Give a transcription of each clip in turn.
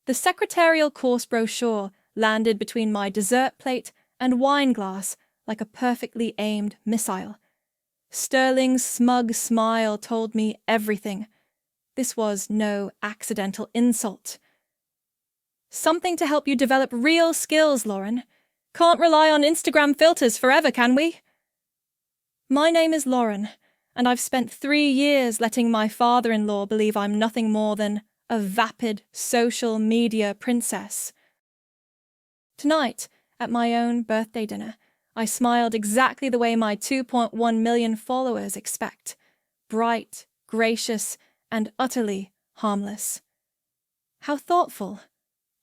The secretarial course brochure landed between my dessert plate and wine glass like a perfectly aimed missile. Sterling's smug smile told me everything. This was no accidental insult. Something to help you develop real skills, Lauren. Can't rely on Instagram filters forever, can we? My name is Lauren, and I've spent 3 years letting my father-in-law believe I'm nothing more than a vapid social media princess. Tonight, at my own birthday dinner, I smiled exactly the way my 2.1 million followers expect. Bright, gracious, and utterly harmless. How thoughtful,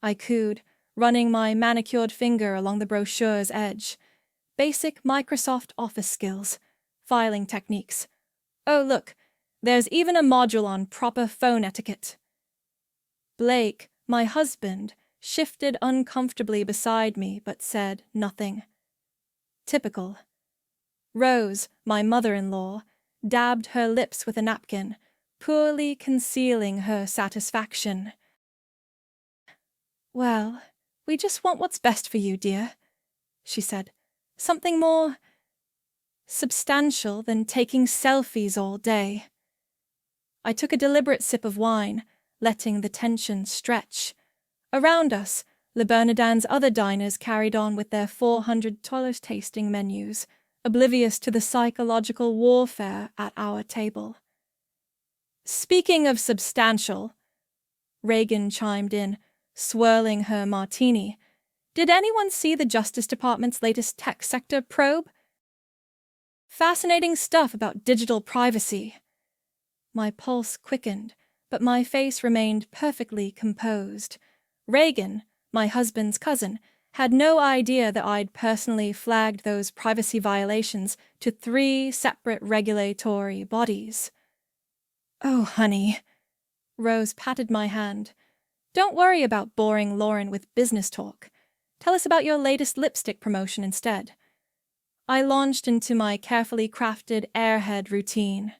I cooed, running my manicured finger along the brochure's edge. Basic Microsoft Office skills, filing techniques. Oh, look, there's even a module on proper phone etiquette. Blake, my husband, shifted uncomfortably beside me but said nothing. Typical. Rose, my mother-in-law, dabbed her lips with a napkin, poorly concealing her satisfaction. Well, we just want what's best for you, dear, she said. Something more substantial than taking selfies all day. I took a deliberate sip of wine, letting the tension stretch. Around us, Le Bernardin's other diners carried on with their $400 tasting menus, oblivious to the psychological warfare at our table. Speaking of substantial, Reagan chimed in, swirling her martini. Did anyone see the Justice Department's latest tech sector probe? Fascinating stuff about digital privacy. My pulse quickened, but my face remained perfectly composed. Reagan, my husband's cousin, had no idea that I'd personally flagged those privacy violations to 3 separate regulatory bodies. Oh, honey. Rose patted my hand. Don't worry about boring Lauren with business talk. Tell us about your latest lipstick promotion instead. I launched into my carefully crafted airhead routine.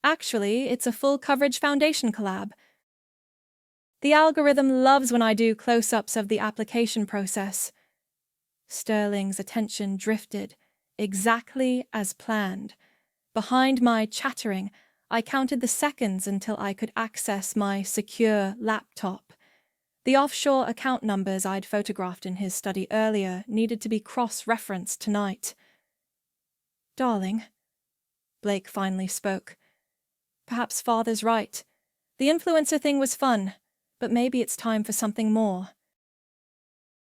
Actually, it's a full-coverage foundation collab. The algorithm loves when I do close-ups of the application process. Sterling's attention drifted, exactly as planned. Behind my chattering, I counted the seconds until I could access my secure laptop. The offshore account numbers I'd photographed in his study earlier needed to be cross-referenced tonight. Darling, Blake finally spoke. Perhaps Father's right. The influencer thing was fun, but maybe it's time for something more.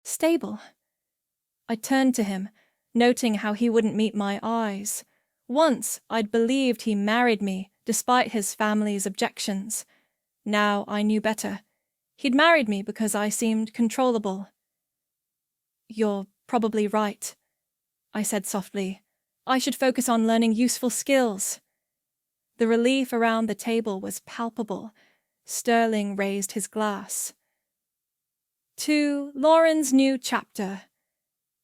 Stable. I turned to him, noting how he wouldn't meet my eyes. Once I'd believed he married me, despite his family's objections. Now I knew better. He'd married me because I seemed controllable. You're probably right, I said softly. I should focus on learning useful skills. The relief around the table was palpable. Sterling raised his glass. To Lauren's new chapter.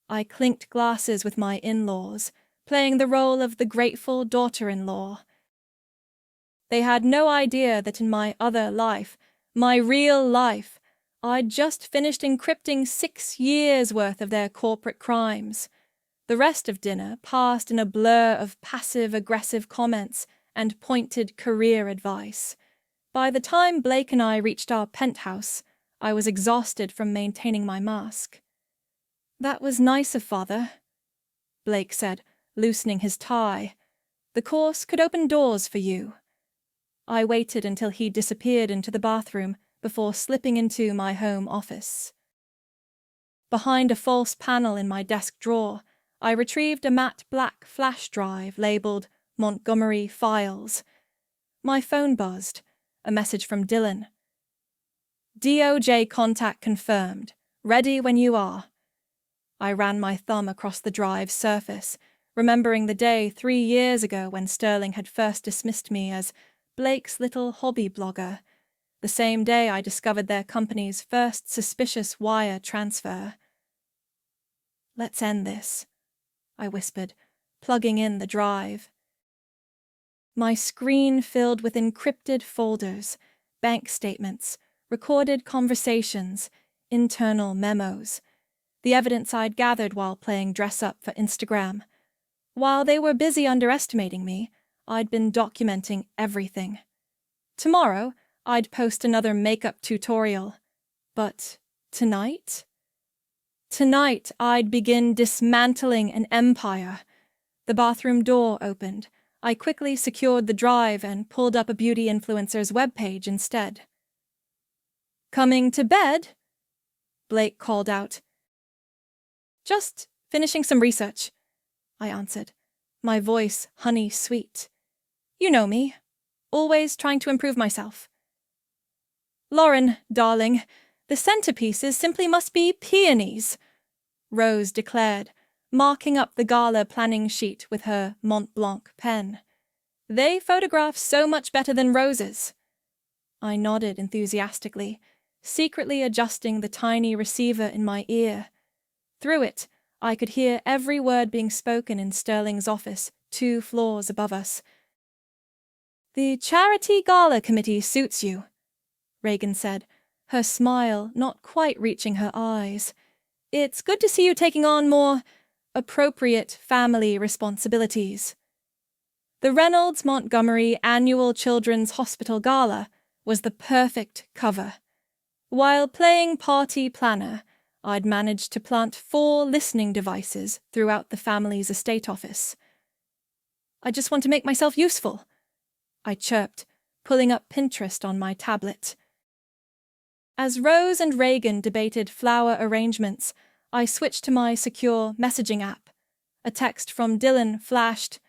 I clinked glasses with my in-laws, playing the role of the grateful daughter-in-law. They had no idea that in my other life, my real life, I'd just finished encrypting 6 years' worth of their corporate crimes. The rest of dinner passed in a blur of passive-aggressive comments and pointed career advice. By the time Blake and I reached our penthouse, I was exhausted from maintaining my mask. That was nice of Father, Blake said, loosening his tie. The course could open doors for you. I waited until he disappeared into the bathroom before slipping into my home office. Behind a false panel in my desk drawer, I retrieved a matte black flash drive labeled Montgomery Files. My phone buzzed, a message from Dylan. DOJ contact confirmed. Ready when you are. I ran my thumb across the drive's surface, remembering the day 3 years ago when Sterling had first dismissed me as Blake's little hobby blogger, the same day I discovered their company's first suspicious wire transfer. Let's end this, I whispered, plugging in the drive. My screen filled with encrypted folders, bank statements, recorded conversations, internal memos, the evidence I'd gathered while playing dress-up for Instagram. While they were busy underestimating me, I'd been documenting everything. Tomorrow, I'd post another makeup tutorial. But tonight? Tonight, I'd begin dismantling an empire. The bathroom door opened. I quickly secured the drive and pulled up a beauty influencer's webpage instead. "Coming to bed?" Blake called out. "Just finishing some research," I answered, my voice honey-sweet. "You know me, always trying to improve myself." "Lauren, darling, the centerpieces simply must be peonies," Rose declared, marking up the gala planning sheet with her Mont Blanc pen. "They photograph so much better than roses." I nodded enthusiastically, secretly adjusting the tiny receiver in my ear. Through it, I could hear every word being spoken in Sterling's office, 2 floors above us. "The Charity Gala Committee suits you," Reagan said, her smile not quite reaching her eyes. "It's good to see you taking on more appropriate family responsibilities." The Reynolds Montgomery Annual Children's Hospital Gala was the perfect cover. While playing party planner, I'd managed to plant 4 listening devices throughout the family's estate office. "I just want to make myself useful," I chirped, pulling up Pinterest on my tablet. As Rose and Reagan debated flower arrangements, I switched to my secure messaging app. A text from Dylan flashed,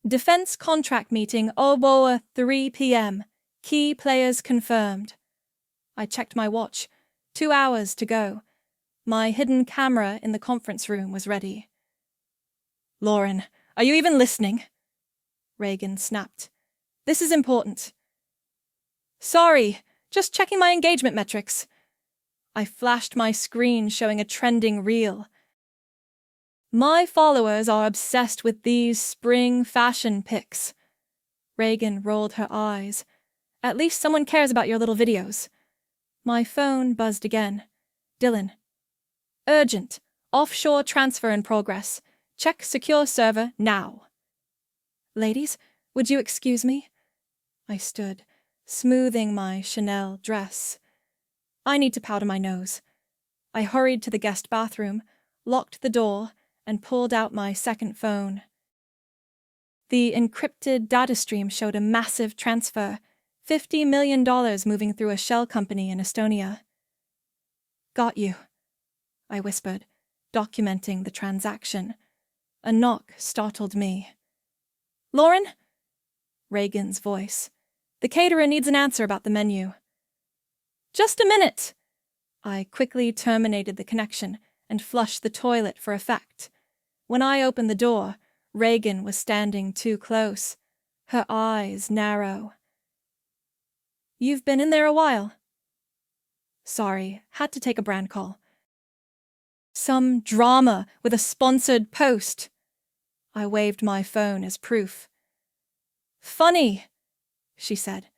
"Defense contract meeting Oboa 3 p.m. Key players confirmed." I checked my watch. 2 hours to go. My hidden camera in the conference room was ready. "Lauren, are you even listening?" Reagan snapped. "This is important." "Sorry, just checking my engagement metrics." I flashed my screen showing a trending reel. "My followers are obsessed with these spring fashion pics." Reagan rolled her eyes. "At least someone cares about your little videos." My phone buzzed again. "Dylan. Urgent. Offshore transfer in progress. Check secure server now." "Ladies, would you excuse me?" I stood, smoothing my Chanel dress. "I need to powder my nose." I hurried to the guest bathroom, locked the door, and pulled out my second phone. The encrypted data stream showed a massive transfer, $50 million moving through a shell company in Estonia. "Got you," I whispered, documenting the transaction. A knock startled me. "Lauren?" Reagan's voice. "The caterer needs an answer about the menu." "Just a minute!" I quickly terminated the connection and flushed the toilet for effect. When I opened the door, Reagan was standing too close, her eyes narrow. "You've been in there a while." "Sorry, had to take a brand call." "Some drama with a sponsored post." I waved my phone as proof. "Funny," she said.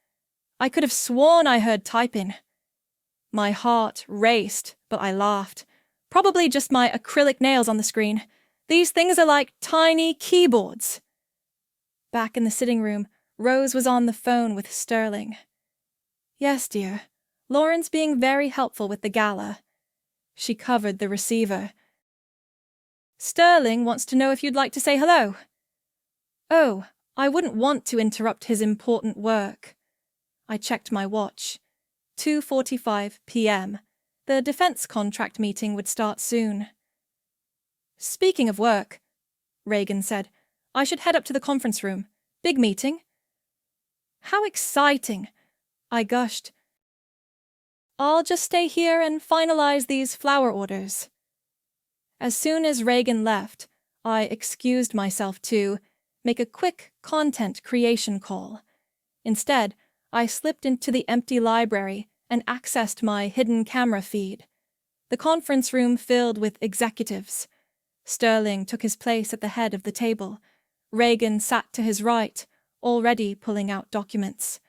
"I could have sworn I heard typing." My heart raced, but I laughed. "Probably just my acrylic nails on the screen. These things are like tiny keyboards." Back in the sitting room, Rose was on the phone with Sterling. "Yes, dear. Lauren's being very helpful with the gala." She covered the receiver. "Sterling wants to know if you'd like to say hello." "Oh, I wouldn't want to interrupt his important work." I checked my watch. 2:45 p.m. The defense contract meeting would start soon. "Speaking of work," Reagan said, "I should head up to the conference room. Big meeting." "How exciting," I gushed. "I'll just stay here and finalize these flower orders." As soon as Reagan left, I excused myself to make a quick content creation call. Instead, I slipped into the empty library and accessed my hidden camera feed. The conference room filled with executives. Sterling took his place at the head of the table. Reagan sat to his right, already pulling out documents.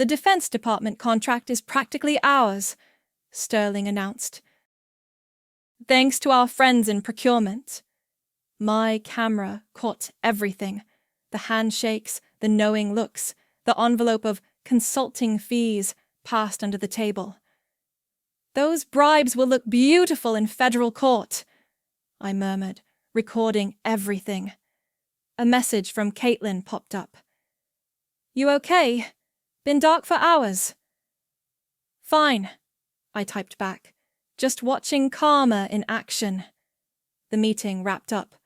The Defense Department contract is practically ours, Sterling announced. Thanks to our friends in procurement. My camera caught everything. The handshakes, the knowing looks, the envelope of consulting fees passed under the table. Those bribes will look beautiful in federal court, I murmured, recording everything. A message from Caitlin popped up. You okay? Been dark for hours. Fine, I typed back, just watching karma in action. The meeting wrapped up.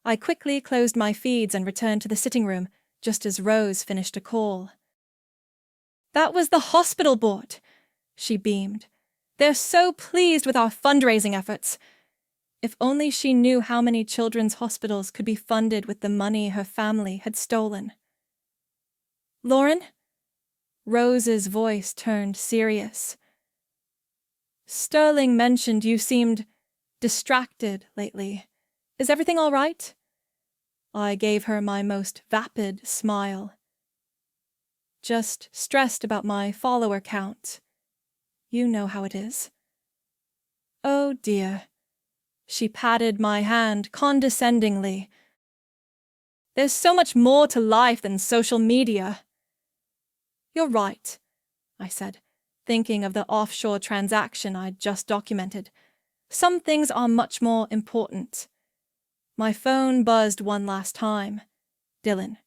I quickly closed my feeds and returned to the sitting room just as Rose finished a call. That was the hospital board, she beamed. They're so pleased with our fundraising efforts. If only she knew how many children's hospitals could be funded with the money her family had stolen. Lauren? Rose's voice turned serious. Sterling mentioned you seemed distracted lately. Is everything all right? I gave her my most vapid smile. Just stressed about my follower count. You know how it is. Oh dear. She patted my hand condescendingly. There's so much more to life than social media. You're right, I said, thinking of the offshore transaction I'd just documented. Some things are much more important. My phone buzzed one last time. Dylan.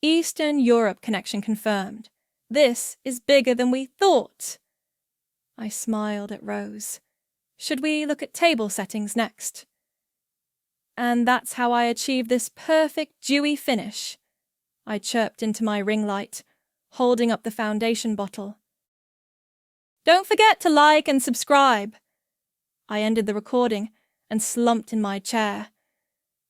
Eastern Europe connection confirmed. This is bigger than we thought. I smiled at Rose. Should we look at table settings next? And that's how I achieve this perfect dewy finish. I chirped into my ring light, holding up the foundation bottle. Don't forget to like and subscribe. I ended the recording and slumped in my chair.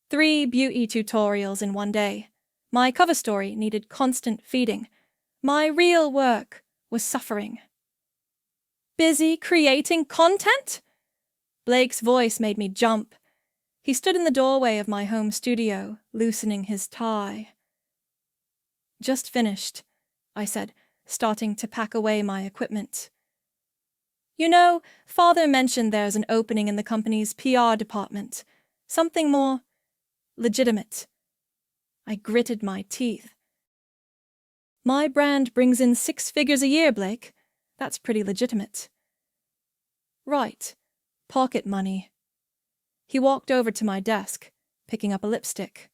3 beauty tutorials in one day. My cover story needed constant feeding. My real work was suffering. Busy creating content? Blake's voice made me jump. He stood in the doorway of my home studio, loosening his tie. Just finished, I said, starting to pack away my equipment. You know, Father mentioned there's an opening in the company's PR department. Something more legitimate. I gritted my teeth. My brand brings in 6 figures a year, Blake. That's pretty legitimate. Right. Pocket money. He walked over to my desk, picking up a lipstick.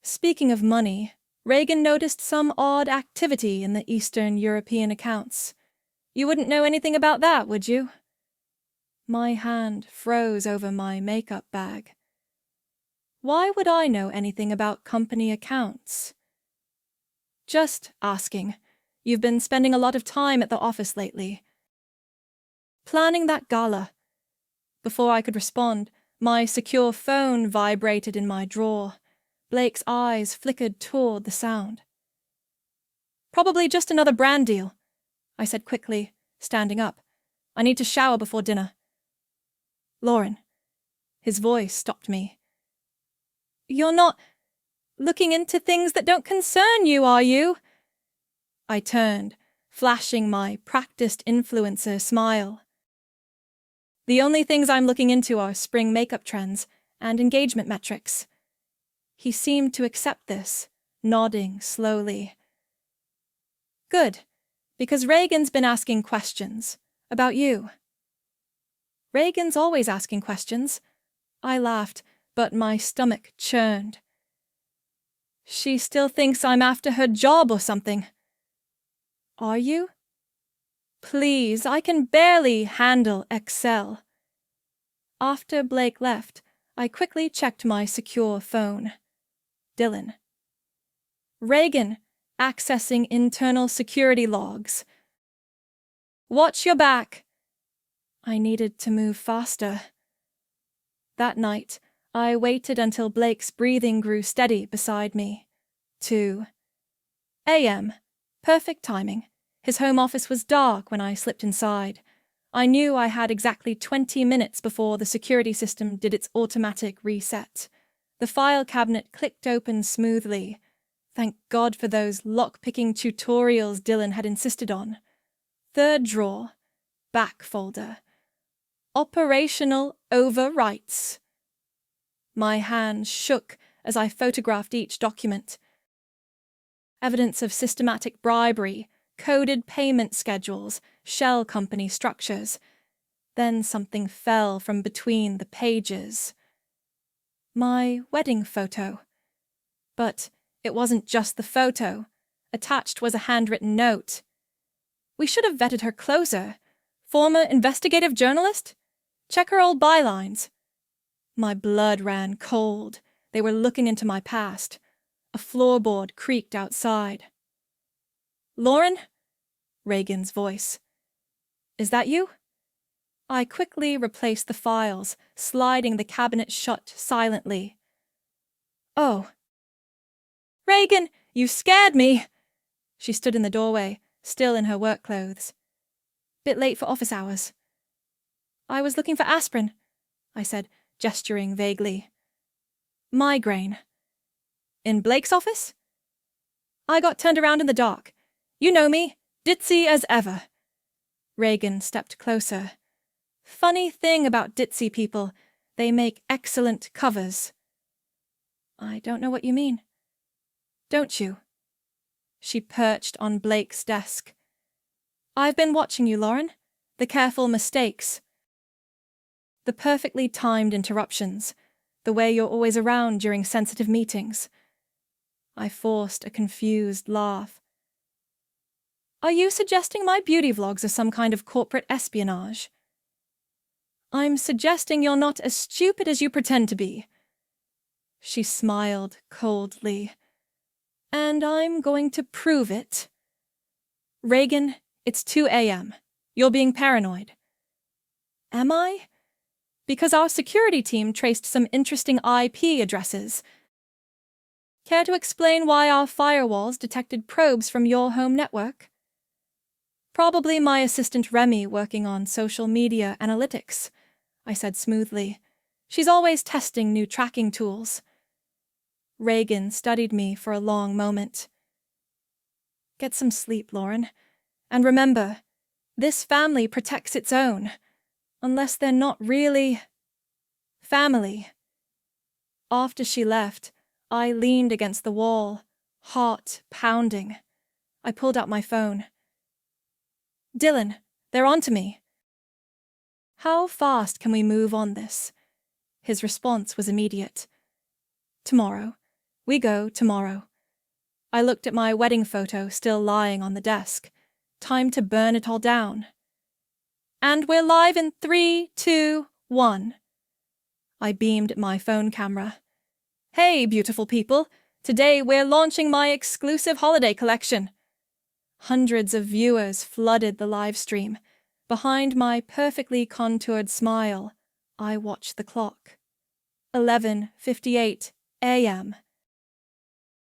Speaking of money, Reagan noticed some odd activity in the Eastern European accounts. You wouldn't know anything about that, would you? My hand froze over my makeup bag. Why would I know anything about company accounts? Just asking. You've been spending a lot of time at the office lately. Planning that gala. Before I could respond, my secure phone vibrated in my drawer. Blake's eyes flickered toward the sound. Probably just another brand deal, I said quickly, standing up. I need to shower before dinner. Lauren. His voice stopped me. You're not looking into things that don't concern you, are you? I turned, flashing my practiced influencer smile. The only things I'm looking into are spring makeup trends and engagement metrics. He seemed to accept this, nodding slowly. Good, because Reagan's been asking questions about you. Reagan's always asking questions. I laughed, but my stomach churned. She still thinks I'm after her job or something. Are you? Please, I can barely handle Excel. After Blake left, I quickly checked my secure phone. Dylan. Reagan, accessing internal security logs. Watch your back. I needed to move faster. That night, I waited until Blake's breathing grew steady beside me. 2 a.m. Perfect timing. His home office was dark when I slipped inside. I knew I had exactly 20 minutes before the security system did its automatic reset. The file cabinet clicked open smoothly. Thank God for those lock-picking tutorials Dylan had insisted on. Third drawer, back folder. Operational overwrites. My hands shook as I photographed each document. Evidence of systematic bribery, coded payment schedules, shell company structures. Then something fell from between the pages. My wedding photo. But it wasn't just the photo. Attached was a handwritten note. We should have vetted her closer. Former investigative journalist? Check her old bylines. My blood ran cold. They were looking into my past. A floorboard creaked outside. Lauren? Reagan's voice. Is that you? I quickly replaced the files, sliding the cabinet shut silently. Oh. Reagan, you scared me! She stood in the doorway, still in her work clothes. Bit late for office hours. I was looking for aspirin, I said, gesturing vaguely. Migraine. In Blake's office? I got turned around in the dark. You know me, ditzy as ever. Reagan stepped closer. Funny thing about ditzy people, they make excellent covers. I don't know what you mean. Don't you? She perched on Blake's desk. I've been watching you, Lauren. The careful mistakes. The perfectly timed interruptions. The way you're always around during sensitive meetings. I forced a confused laugh. Are you suggesting my beauty vlogs are some kind of corporate espionage? I'm suggesting you're not as stupid as you pretend to be. She smiled coldly. And I'm going to prove it. Reagan, it's 2 a.m. You're being paranoid. Am I? Because our security team traced some interesting IP addresses. Care to explain why our firewalls detected probes from your home network? Probably my assistant Remy working on social media analytics, I said smoothly. She's always testing new tracking tools. Reagan studied me for a long moment. Get some sleep, Lauren. And remember, this family protects its own, unless they're not really family. After she left, I leaned against the wall, heart pounding. I pulled out my phone. Dylan, they're onto me. How fast can we move on this? His response was immediate. Tomorrow. We go tomorrow. I looked at my wedding photo still lying on the desk. Time to burn it all down. And we're live in 3, 2, 1. I beamed at my phone camera. Hey, beautiful people. Today we're launching my exclusive holiday collection. Hundreds of viewers flooded the live stream. Behind my perfectly contoured smile, I watched the clock. 11:58 a.m.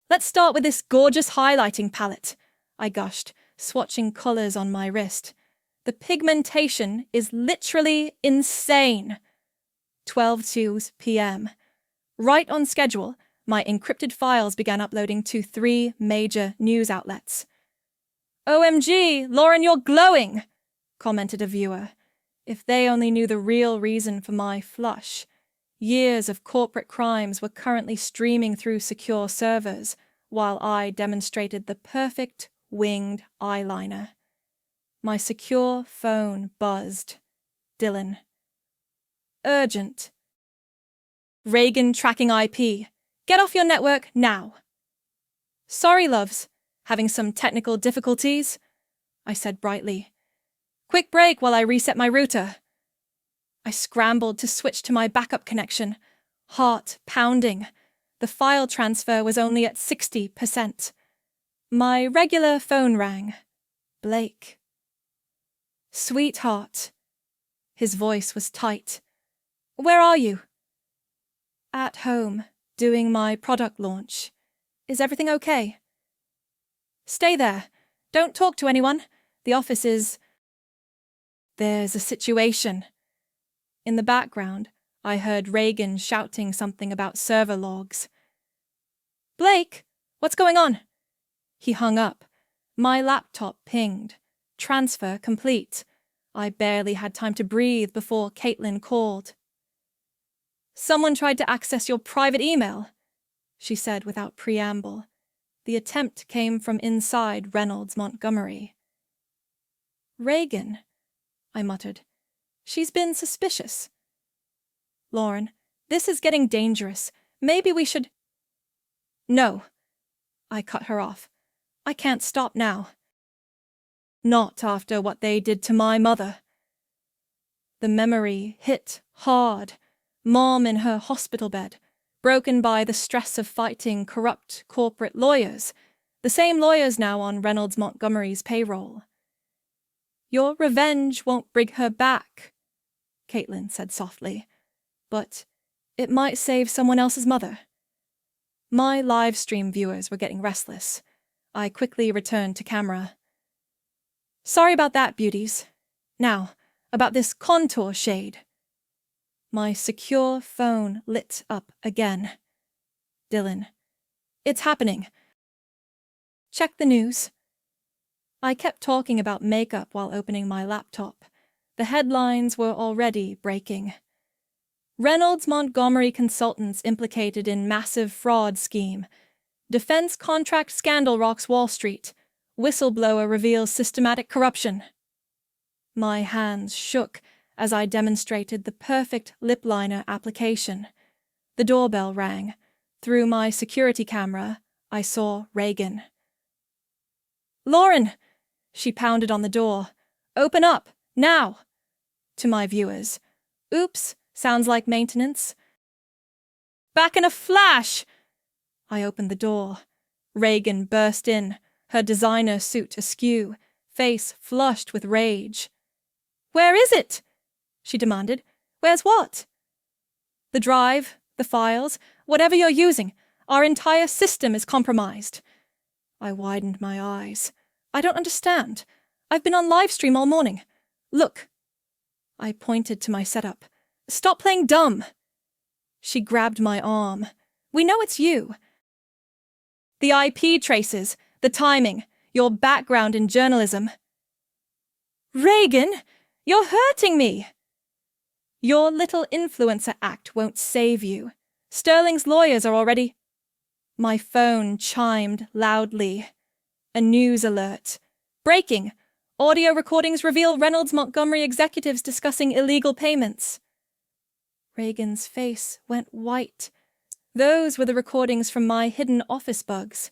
Let's start with this gorgeous highlighting palette, I gushed, swatching colors on my wrist. The pigmentation is literally insane. 12:02 p.m. Right on schedule, my encrypted files began uploading to 3 major news outlets. OMG, Lauren, you're glowing, commented a viewer. If they only knew the real reason for my flush. Years of corporate crimes were currently streaming through secure servers, while I demonstrated the perfect winged eyeliner. My secure phone buzzed. Dylan. Urgent. Reagan tracking IP. Get off your network now. Sorry, loves. Having some technical difficulties? I said brightly. Quick break while I reset my router. I scrambled to switch to my backup connection, heart pounding. The file transfer was only at 60%. My regular phone rang. Blake. Sweetheart. His voice was tight. Where are you? At home, doing my product launch. Is everything okay? Stay there. Don't talk to anyone. The office is... There's a situation. In the background, I heard Reagan shouting something about server logs. Blake, What's going on? He hung up. My laptop pinged. Transfer complete. I barely had time to breathe before Caitlin called. Someone tried to access your private email, she said without preamble. The attempt came from inside Reynolds Montgomery. Reagan, I muttered. She's been suspicious. Lauren, this is getting dangerous. Maybe we should... No, I cut her off. I can't stop now. Not after what they did to my mother. The memory hit hard. Mom in her hospital bed, broken by the stress of fighting corrupt corporate lawyers, the same lawyers now on Reynolds Montgomery's payroll. Your revenge won't bring her back, Caitlin said softly, but it might save someone else's mother. My live stream viewers were getting restless. I quickly returned to camera. Sorry about that, beauties. Now, about this contour shade. My secure phone lit up again. Dylan. It's happening. Check the news. I kept talking about makeup while opening my laptop. The headlines were already breaking. Reynolds Montgomery consultants implicated in massive fraud scheme. Defense contract scandal rocks Wall Street. Whistleblower reveals systematic corruption. My hands shook as I demonstrated the perfect lip liner application. The doorbell rang. Through my security camera, I saw Reagan. Lauren! She pounded on the door. Open up, now! To my viewers. Oops, sounds like maintenance. Back in a flash! I opened the door. Reagan burst in, her designer suit askew, face flushed with rage. Where is it? She demanded. Where's what? The drive, the files, whatever you're using. Our entire system is compromised. I widened my eyes. I don't understand. I've been on live stream all morning. Look. I pointed to my setup. Stop playing dumb. She grabbed my arm. We know it's you. The IP traces, the timing, your background in journalism. Reagan, you're hurting me. Your little influencer act won't save you. Sterling's lawyers are already... My phone chimed loudly. A news alert. Breaking. Audio recordings reveal Reynolds Montgomery executives discussing illegal payments. Reagan's face went white. Those were the recordings from my hidden office bugs.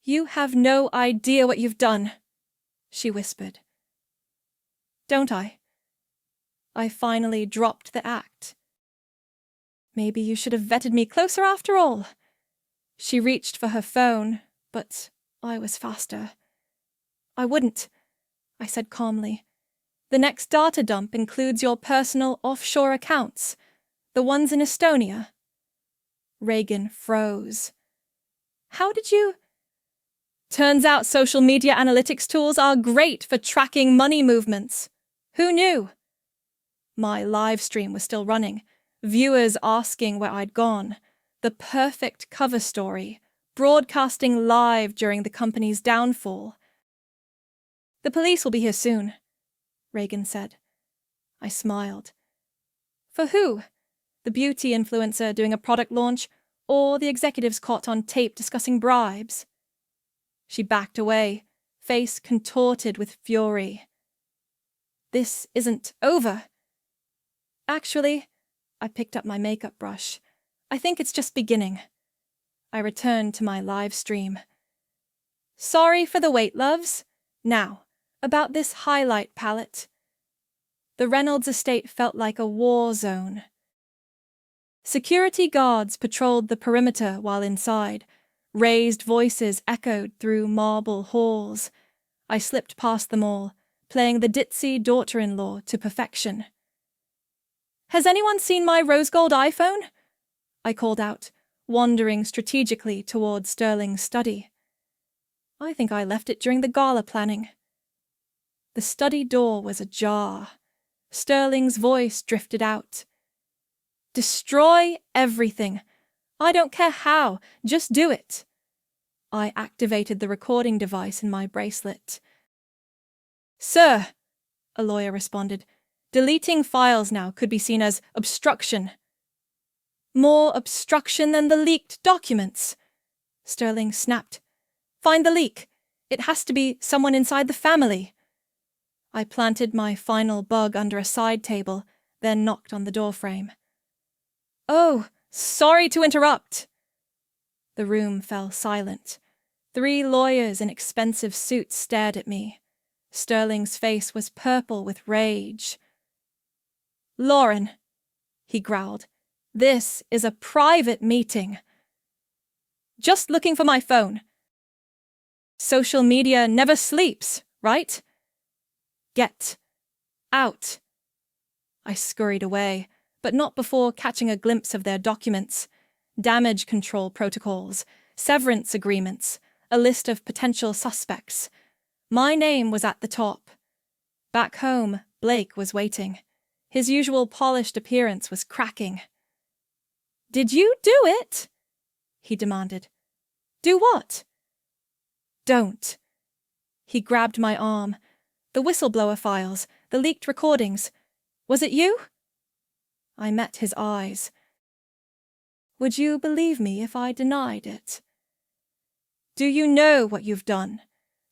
You have no idea what you've done, she whispered. Don't I? I finally dropped the act. Maybe you should have vetted me closer after all. She reached for her phone, but I was faster. I wouldn't, I said calmly. The next data dump includes your personal offshore accounts, the ones in Estonia. Reagan froze. How did you... Turns out social media analytics tools are great for tracking money movements. Who knew? My live stream was still running, viewers asking where I'd gone. The perfect cover story, broadcasting live during the company's downfall. The police will be here soon, Reagan said. I smiled. For who? The beauty influencer doing a product launch, or the executives caught on tape discussing bribes? She backed away, face contorted with fury. This isn't over. Actually, I picked up my makeup brush. I think it's just beginning. I returned to my live stream. Sorry for the wait, loves. Now, about this highlight palette. The Reynolds estate felt like a war zone. Security guards patrolled the perimeter while inside. Raised voices echoed through marble halls. I slipped past them all, playing the ditzy daughter-in-law to perfection. Has anyone seen my rose gold iPhone? I called out, wandering strategically toward Sterling's study. I think I left it during the gala planning. The study door was ajar. Sterling's voice drifted out. Destroy everything. I don't care how, just do it. I activated the recording device in my bracelet. "Sir," a lawyer responded, "deleting files now could be seen as obstruction." "More obstruction than the leaked documents," Sterling snapped. "Find the leak. It has to be someone inside the family." I planted my final bug under a side table, then knocked on the doorframe. "Oh, sorry to interrupt." The room fell silent. 3 lawyers in expensive suits stared at me. Sterling's face was purple with rage. "Lauren," he growled, "this is a private meeting." "Just looking for my phone." "Social media never sleeps, right?" "Get out." I scurried away, but not before catching a glimpse of their documents. Damage control protocols, severance agreements, a list of potential suspects. My name was at the top. Back home, Blake was waiting. His usual polished appearance was cracking. "Did you do it?" he demanded. "Do what?" "Don't." He grabbed my arm. "The whistleblower files, the leaked recordings. Was it you?" I met his eyes. "Would you believe me if I denied it?" "Do you know what you've done?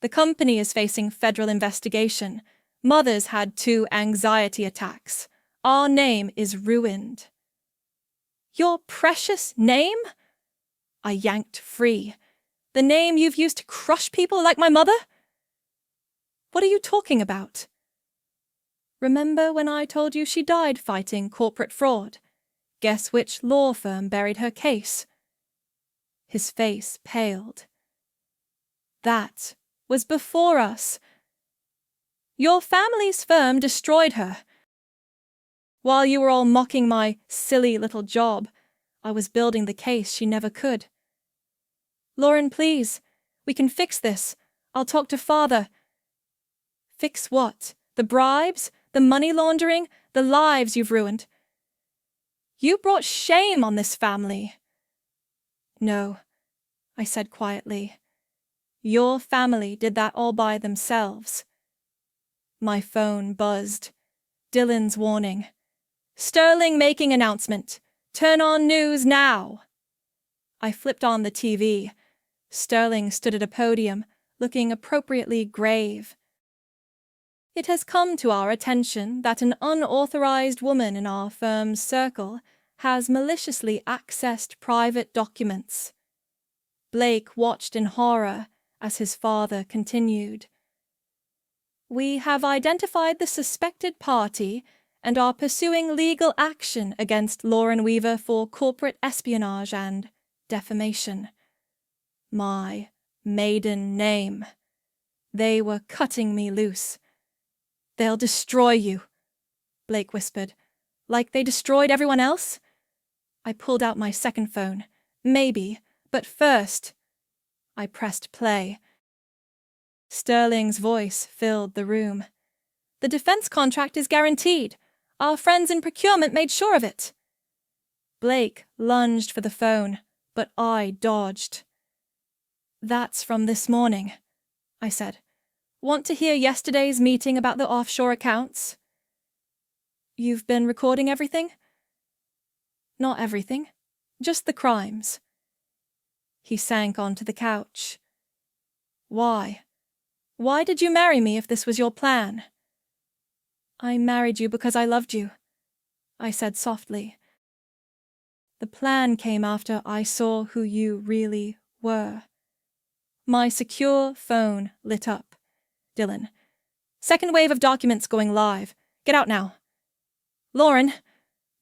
The company is facing federal investigation. Mother's had 2 anxiety attacks. Our name is ruined." "Your precious name?" I yanked free. "The name you've used to crush people like my mother?" "What are you talking about?" "Remember when I told you she died fighting corporate fraud? Guess which law firm buried her case?" His face paled. "That was before us. Your family's firm destroyed her. While you were all mocking my silly little job, I was building the case she never could." "Lauren, please. We can fix this. I'll talk to Father." "Fix what? The bribes? The money laundering? The lives you've ruined?" "You brought shame on this family." "No," I said quietly. "Your family did that all by themselves." My phone buzzed. Dylan's warning. "Sterling making announcement. Turn on news now." I flipped on the TV. Sterling stood at a podium, looking appropriately grave. "It has come to our attention that an unauthorized woman in our firm's circle has maliciously accessed private documents." Blake watched in horror as his father continued. "We have identified the suspected party and are pursuing legal action against Lauren Weaver for corporate espionage and defamation. My maiden name. They were cutting me loose." "They'll destroy you," Blake whispered. "Like they destroyed everyone else?" I pulled out my second phone. "Maybe, but first." I pressed play. Sterling's voice filled the room. "The defense contract is guaranteed. Our friends in procurement made sure of it." Blake lunged for the phone, but I dodged. "That's from this morning," I said. "Want to hear yesterday's meeting about the offshore accounts?" "You've been recording everything?" "Not everything. Just the crimes." He sank onto the couch. "Why? Why did you marry me if this was your plan?" "I married you because I loved you," I said softly. "The plan came after I saw who you really were." My secure phone lit up. "Dylan. Second wave of documents going live. Get out now." "Lauren,"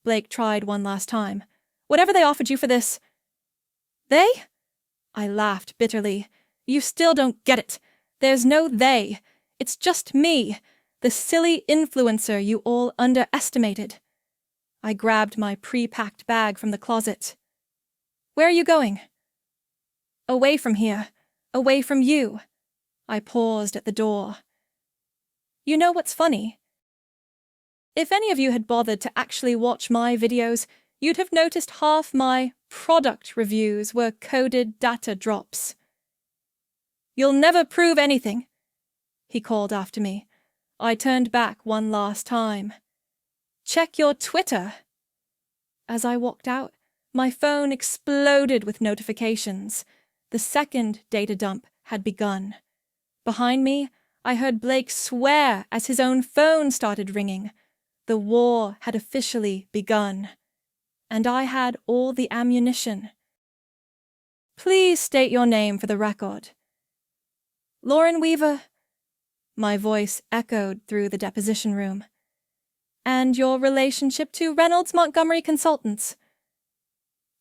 Blake tried one last time. "Whatever they offered you for this—" "They?" I laughed bitterly. "You still don't get it. There's no they. It's just me, the silly influencer you all underestimated." I grabbed my pre-packed bag from the closet. "Where are you going?" "Away from here. Away from you." I paused at the door. "You know what's funny? If any of you had bothered to actually watch my videos, you'd have noticed half my product reviews were coded data drops. You'll never prove anything, he called after me. I turned back one last time. Check your Twitter. As I walked out, my phone exploded with notifications. The second data dump had begun. Behind me, I heard Blake swear as his own phone started ringing. The war had officially begun. And I had all the ammunition. Please state your name for the record. Lauren Weaver. My voice echoed through the deposition room. And your relationship to Reynolds Montgomery Consultants.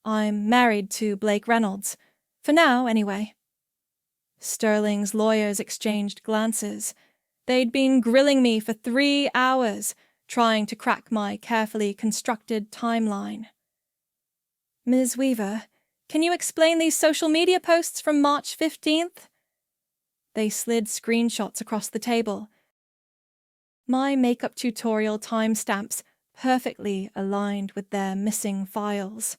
I'm married to Blake Reynolds. For now, anyway. Sterling's lawyers exchanged glances. They'd been grilling me for 3 hours, trying to crack my carefully constructed timeline. Ms. Weaver, can you explain these social media posts from March 15th? They slid screenshots across the table. My makeup tutorial timestamps perfectly aligned with their missing files.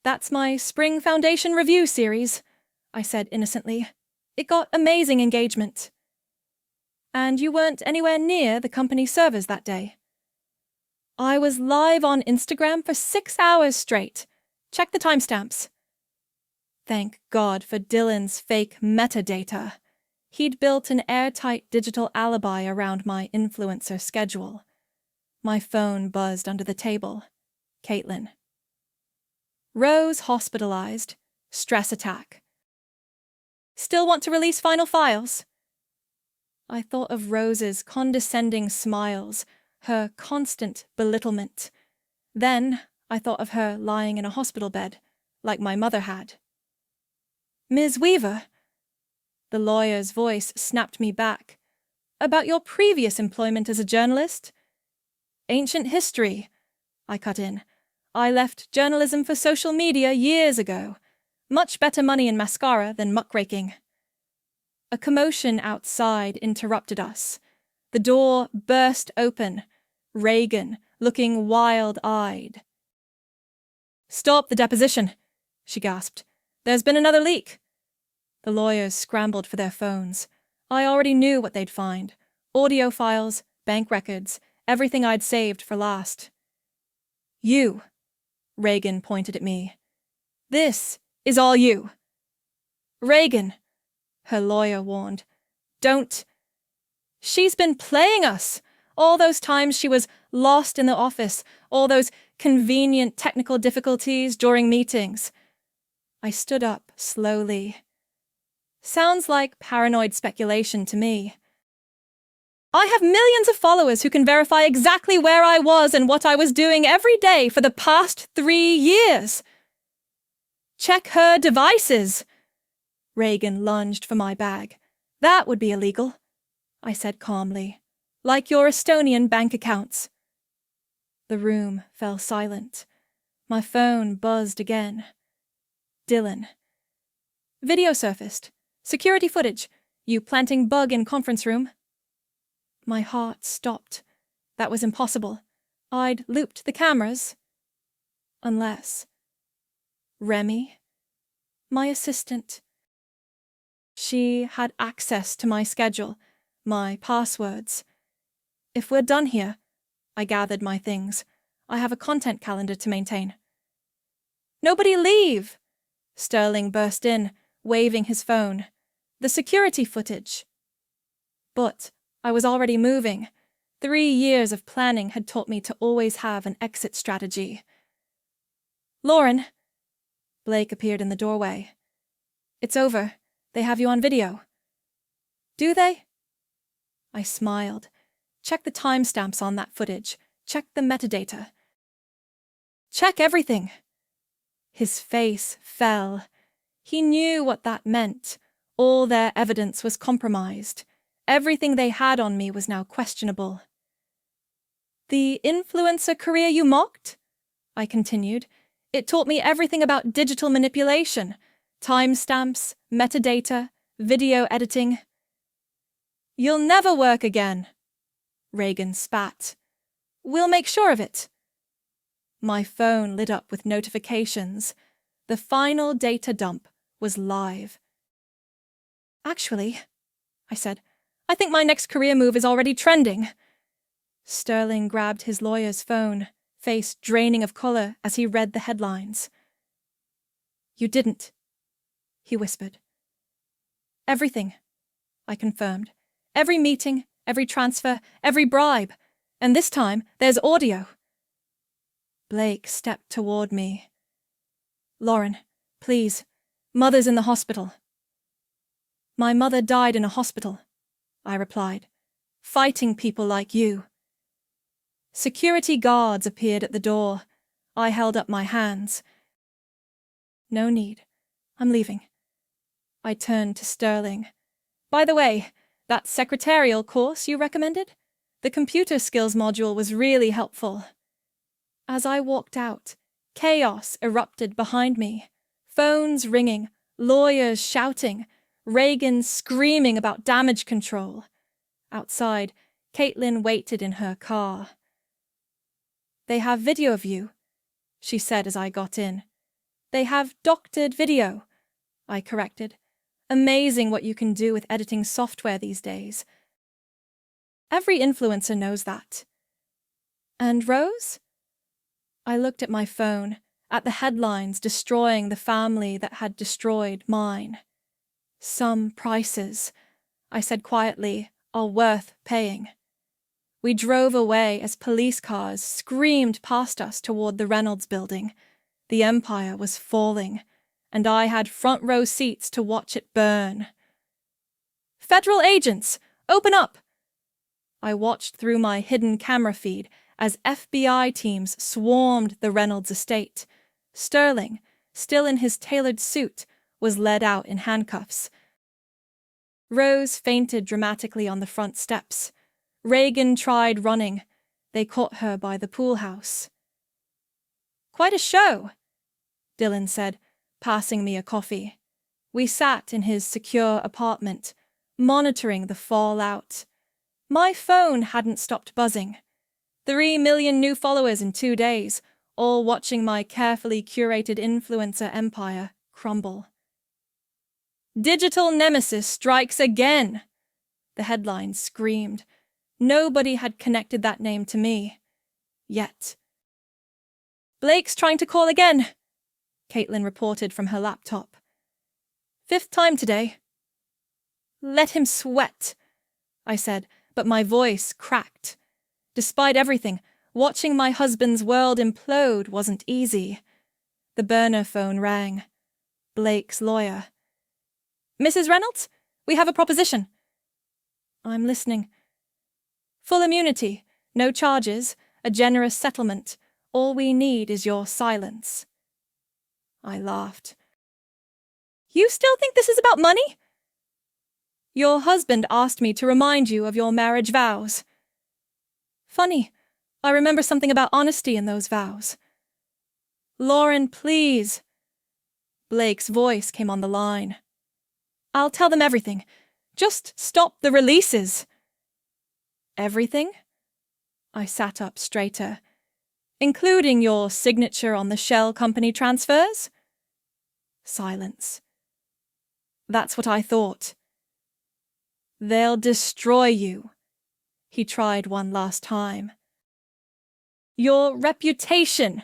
That's my Spring Foundation Review series, I said innocently. It got amazing engagement. And you weren't anywhere near the company servers that day. I was live on Instagram for 6 hours straight. Check the timestamps. Thank God for Dylan's fake metadata. He'd built an airtight digital alibi around my influencer schedule. My phone buzzed under the table. Caitlin. Rose hospitalized. Stress attack. Still want to release final files? I thought of Rose's condescending smiles, her constant belittlement. Then I thought of her lying in a hospital bed, like my mother had. Ms. Weaver, the lawyer's voice snapped me back. About your previous employment as a journalist? Ancient history, I cut in. I left journalism for social media years ago. Much better money in mascara than muckraking. A commotion outside interrupted us. The door burst open. Reagan, looking wild-eyed. Stop the deposition, she gasped. There's been another leak. The lawyers scrambled for their phones. I already knew what they'd find. Audio files, bank records, everything I'd saved for last. You, Reagan pointed at me. This is all you. Reagan, her lawyer warned. Don't. She's been playing us. All those times she was lost in the office, all those convenient technical difficulties during meetings. I stood up slowly. Sounds like paranoid speculation to me. I have millions of followers who can verify exactly where I was and what I was doing every day for the past 3 years. Check her devices. Reagan lunged for my bag. That would be illegal, I said calmly. Like your Estonian bank accounts. The room fell silent. My phone buzzed again. Dylan. Video surfaced. Security footage. You planting bug in conference room. My heart stopped. That was impossible. I'd looped the cameras. Unless. Remy? My assistant. She had access to my schedule, my passwords. If we're done here, I gathered my things. I have a content calendar to maintain. Nobody leave! Sterling burst in, waving his phone. The security footage. But I was already moving. 3 years of planning had taught me to always have an exit strategy. Lauren. Blake appeared in the doorway. It's over. They have you on video. Do they? I smiled. Check the timestamps on that footage. Check the metadata. Check everything. His face fell. He knew what that meant. All their evidence was compromised. Everything they had on me was now questionable. The influencer career you mocked? I continued. It taught me everything about digital manipulation, timestamps, metadata, video editing. You'll never work again. Reagan spat. We'll make sure of it. My phone lit up with notifications. The final data dump was live. Actually, I said, I think my next career move is already trending. Sterling grabbed his lawyer's phone, face draining of colour as he read the headlines. You didn't, he whispered. Everything, I confirmed. Every meeting, every transfer, every bribe. And this time, there's audio. Blake stepped toward me. Lauren, please. Mother's in the hospital. My mother died in a hospital, I replied, fighting people like you. Security guards appeared at the door. I held up my hands. No need. I'm leaving. I turned to Sterling. By the way, that secretarial course you recommended? The computer skills module was really helpful. As I walked out, chaos erupted behind me. Phones ringing, lawyers shouting, Reagan screaming about damage control. Outside, Caitlin waited in her car. They have video of you, she said as I got in. They have doctored video, I corrected. Amazing what you can do with editing software these days. Every influencer knows that. And Rose? I looked at my phone, at the headlines destroying the family that had destroyed mine. Some prices, I said quietly, are worth paying. We drove away as police cars screamed past us toward the Reynolds building. The empire was falling, and I had front row seats to watch it burn. Federal agents, open up! I watched through my hidden camera feed as FBI teams swarmed the Reynolds estate. Sterling, still in his tailored suit, was led out in handcuffs. Rose fainted dramatically on the front steps. Reagan tried running. They caught her by the pool house. Quite a show, Dylan said, passing me a coffee. We sat in his secure apartment, monitoring the fallout. My phone hadn't stopped buzzing. 3 million new followers in 2 days, all watching my carefully curated influencer empire crumble. Digital nemesis strikes again, the headlines screamed. Nobody had connected that name to me. Yet. Blake's trying to call again, Caitlin reported from her laptop. 5th time today. Let him sweat, I said, but my voice cracked. Despite everything, watching my husband's world implode wasn't easy. The burner phone rang. Blake's lawyer. Mrs. Reynolds, we have a proposition. I'm listening. Full immunity, no charges, a generous settlement. All we need is your silence. I laughed. You still think this is about money? Your husband asked me to remind you of your marriage vows. Funny, I remember something about honesty in those vows. Lauren, please. Blake's voice came on the line. I'll tell them everything. Just stop the releases. Everything? I sat up straighter. Including your signature on the shell company transfers? Silence. That's what I thought. They'll destroy you. He tried one last time. Your reputation.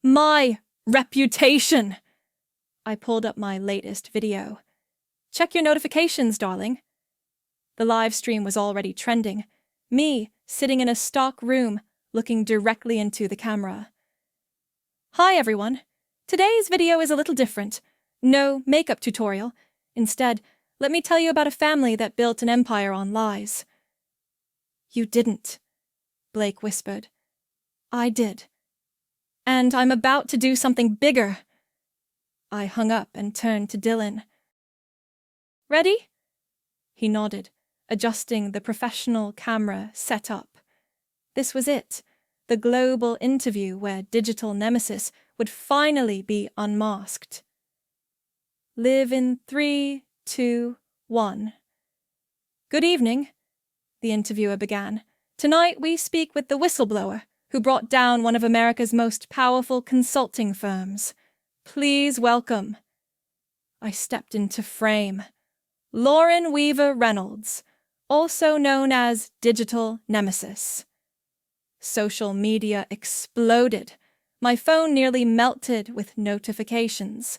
My reputation. I pulled up my latest video. Check your notifications, darling. The live stream was already trending. Me, sitting in a stock room, looking directly into the camera. Hi, everyone. Today's video is a little different. No makeup tutorial. Instead, let me tell you about a family that built an empire on lies. You didn't, Blake whispered. I did. And I'm about to do something bigger. I hung up and turned to Dylan. Ready? He nodded, adjusting the professional camera set up. This was it, the global interview where digital nemesis would finally be unmasked. Live in 3, 2, 1. Good evening, the interviewer began. Tonight we speak with the whistleblower who brought down one of America's most powerful consulting firms. Please welcome. I stepped into frame. Lauren Weaver Reynolds, also known as Digital Nemesis. Social media exploded. My phone nearly melted with notifications.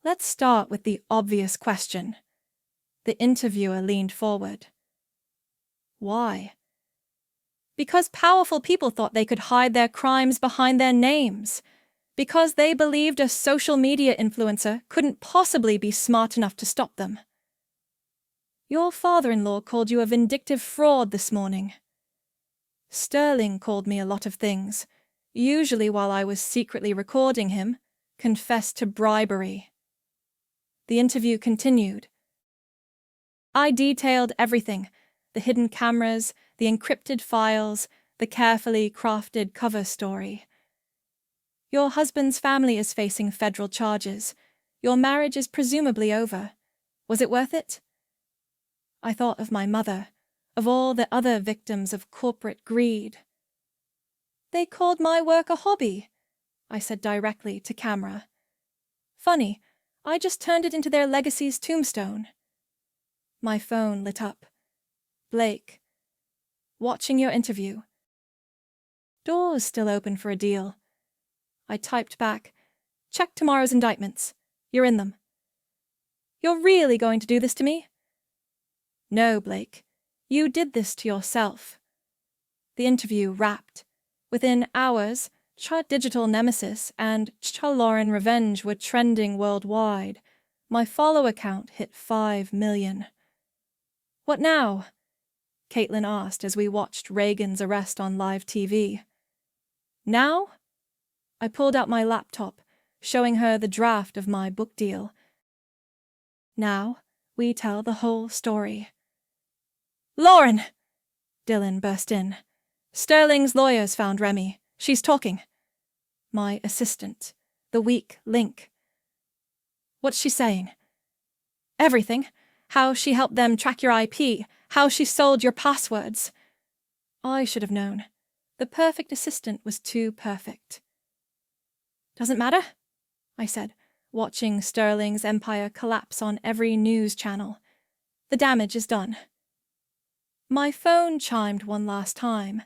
Let's start with the obvious question. The interviewer leaned forward. Why? Because powerful people thought they could hide their crimes behind their names. Because they believed a social media influencer couldn't possibly be smart enough to stop them. Your father-in-law called you a vindictive fraud this morning. Sterling called me a lot of things, usually while I was secretly recording him, confessed to bribery. The interview continued. I detailed everything, the hidden cameras, the encrypted files, the carefully crafted cover story. Your husband's family is facing federal charges. Your marriage is presumably over. Was it worth it? I thought of my mother, of all the other victims of corporate greed. They called my work a hobby, I said directly to camera. Funny, I just turned it into their legacy's tombstone. My phone lit up. Blake. Watching your interview. Doors still open for a deal. I typed back, check tomorrow's indictments. You're in them. You're really going to do this to me? No, Blake. You did this to yourself. The interview wrapped. Within hours, Digital Nemesis and Lauren Revenge were trending worldwide. My follow count hit 5 million. What now? Caitlin asked as we watched Reagan's arrest on live TV. Now? I pulled out my laptop, showing her the draft of my book deal. Now, we tell the whole story. Lauren! Dylan burst in. Sterling's lawyers found Remy. She's talking. My assistant, the weak link. What's she saying? Everything. How she helped them track your IP, how she sold your passwords. I should have known. The perfect assistant was too perfect. Doesn't matter, I said, watching Sterling's empire collapse on every news channel. The damage is done. My phone chimed one last time,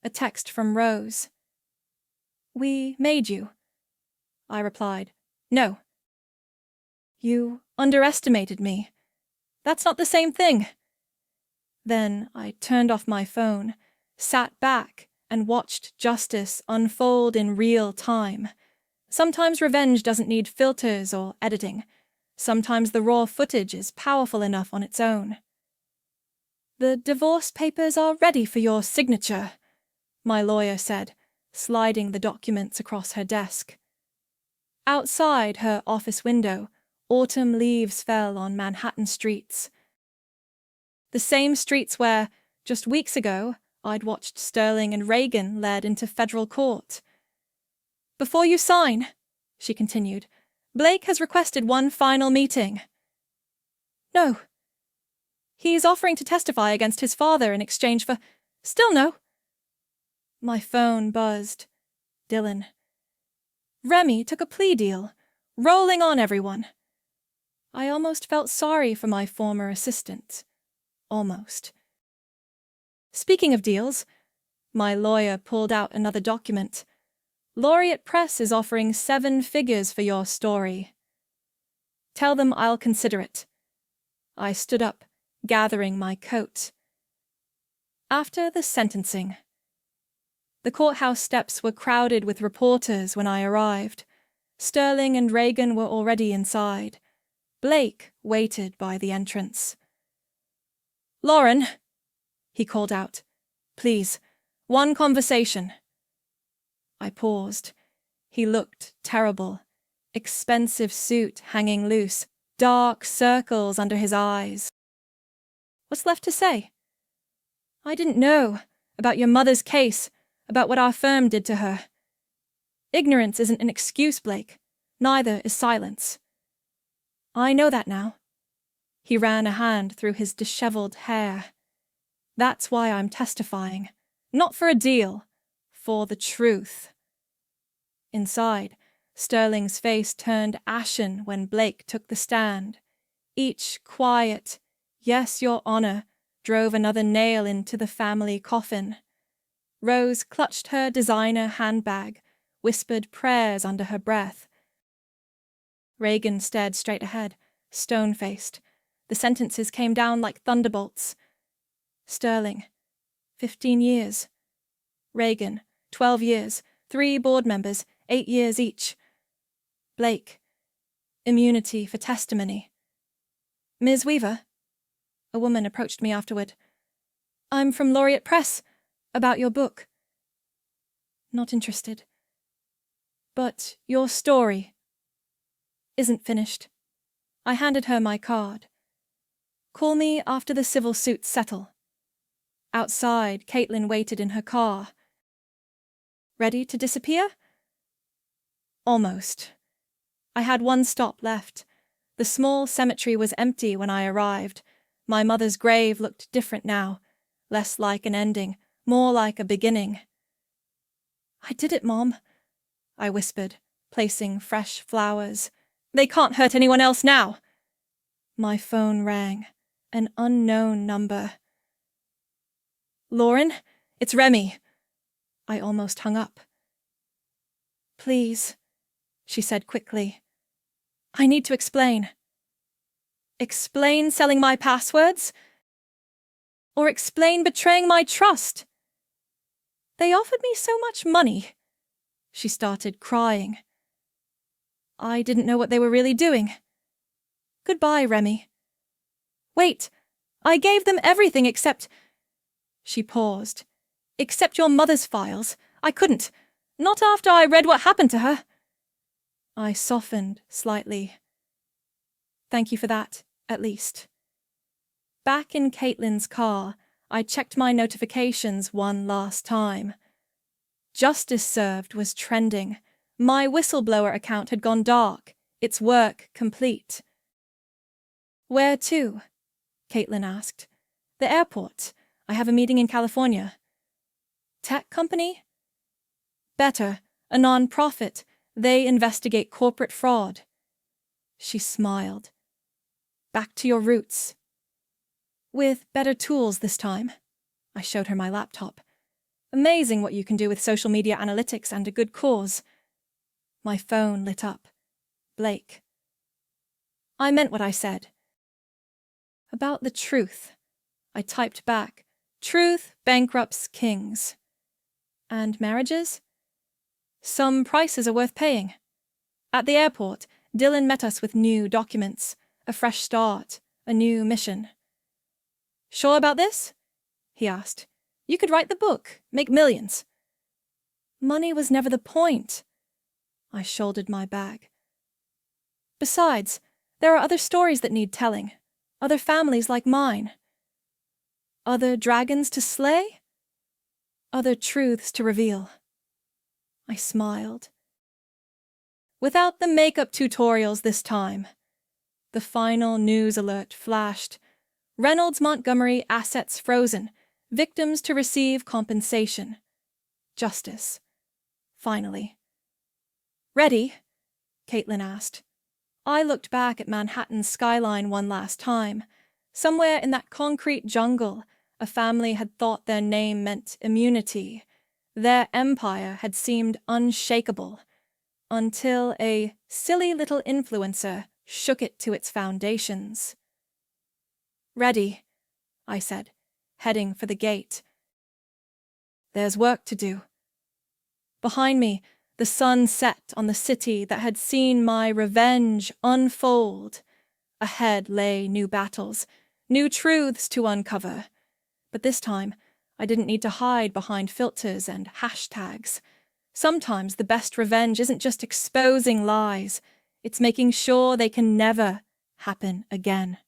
a text from Rose. We made you. I replied, no. You underestimated me. That's not the same thing. Then I turned off my phone, sat back, and watched justice unfold in real time. Sometimes revenge doesn't need filters or editing. Sometimes the raw footage is powerful enough on its own. The divorce papers are ready for your signature, my lawyer said, sliding the documents across her desk. Outside her office window, autumn leaves fell on Manhattan streets. The same streets where, just weeks ago, I'd watched Sterling and Reagan led into federal court. Before you sign, she continued, Blake has requested one final meeting. No. He's offering to testify against his father in exchange for... Still no. My phone buzzed. Dylan. Remy took a plea deal, rolling on everyone. I almost felt sorry for my former assistant. Almost. Speaking of deals, my lawyer pulled out another document. Laureate Press is offering 7 figures for your story. Tell them I'll consider it. I stood up, gathering my coat. After the sentencing. The courthouse steps were crowded with reporters when I arrived. Sterling and Reagan were already inside. Blake waited by the entrance. Lauren, he called out. Please, one conversation. I paused. He looked terrible. Expensive suit hanging loose, dark circles under his eyes. What's left to say? I didn't know about your mother's case, about what our firm did to her. Ignorance isn't an excuse, Blake. Neither is silence. I know that now. He ran a hand through his disheveled hair. That's why I'm testifying. Not for a deal. For the truth. Inside, Sterling's face turned ashen when Blake took the stand. Each quiet, "Yes, Your Honor," drove another nail into the family coffin. Rose clutched her designer handbag, whispered prayers under her breath. Reagan stared straight ahead, stone-faced. The sentences came down like thunderbolts. Sterling, 15 years. Reagan, 12 years, 3 board members, 8 years each. Blake, immunity for testimony. Ms. Weaver? A woman approached me afterward. I'm from Laureate Press, about your book. Not interested. But your story isn't finished. I handed her my card. Call me after the civil suits settle. Outside, Caitlin waited in her car. Ready to disappear? Almost. I had one stop left. The small cemetery was empty when I arrived. My mother's grave looked different now, less like an ending, more like a beginning. I did it, Mom, I whispered, placing fresh flowers. They can't hurt anyone else now. My phone rang. An unknown number. Lauren, it's Remy. I almost hung up. Please, she said quickly. I need to explain. Explain selling my passwords? Or explain betraying my trust? They offered me so much money. She started crying. I didn't know what they were really doing. Goodbye, Remy. Wait, I gave them everything except... She paused. Except your mother's files. I couldn't. Not after I read what happened to her. I softened slightly. Thank you for that, at least. Back in Caitlin's car, I checked my notifications one last time. Justice Served was trending. My whistleblower account had gone dark, its work complete. Where to? Caitlin asked. The airport. I have a meeting in California. Tech company? Better, a non-profit. They investigate corporate fraud. She smiled. Back to your roots. With better tools this time. I showed her my laptop. Amazing what you can do with social media analytics and a good cause. My phone lit up. Blake. I meant what I said. About the truth. I typed back. Truth bankrupts kings. And marriages? Some prices are worth paying. At the airport, Dylan met us with new documents, a fresh start, a new mission. Sure about this? He asked. You could write the book, make millions. Money was never the point. I shouldered my bag. Besides, there are other stories that need telling, other families like mine. Other dragons to slay? Other truths to reveal. I smiled. Without the makeup tutorials this time. The final news alert flashed. Reynolds Montgomery assets frozen. Victims to receive compensation. Justice. Finally. Ready? Caitlin asked. I looked back at Manhattan's skyline one last time. Somewhere in that concrete jungle, a family had thought their name meant immunity. Their empire had seemed unshakable, until a silly little influencer shook it to its foundations. Ready, I said, heading for the gate. There's work to do. Behind me, the sun set on the city that had seen my revenge unfold. Ahead lay new battles, new truths to uncover. But this time, I didn't need to hide behind filters and hashtags. Sometimes the best revenge isn't just exposing lies, it's making sure they can never happen again.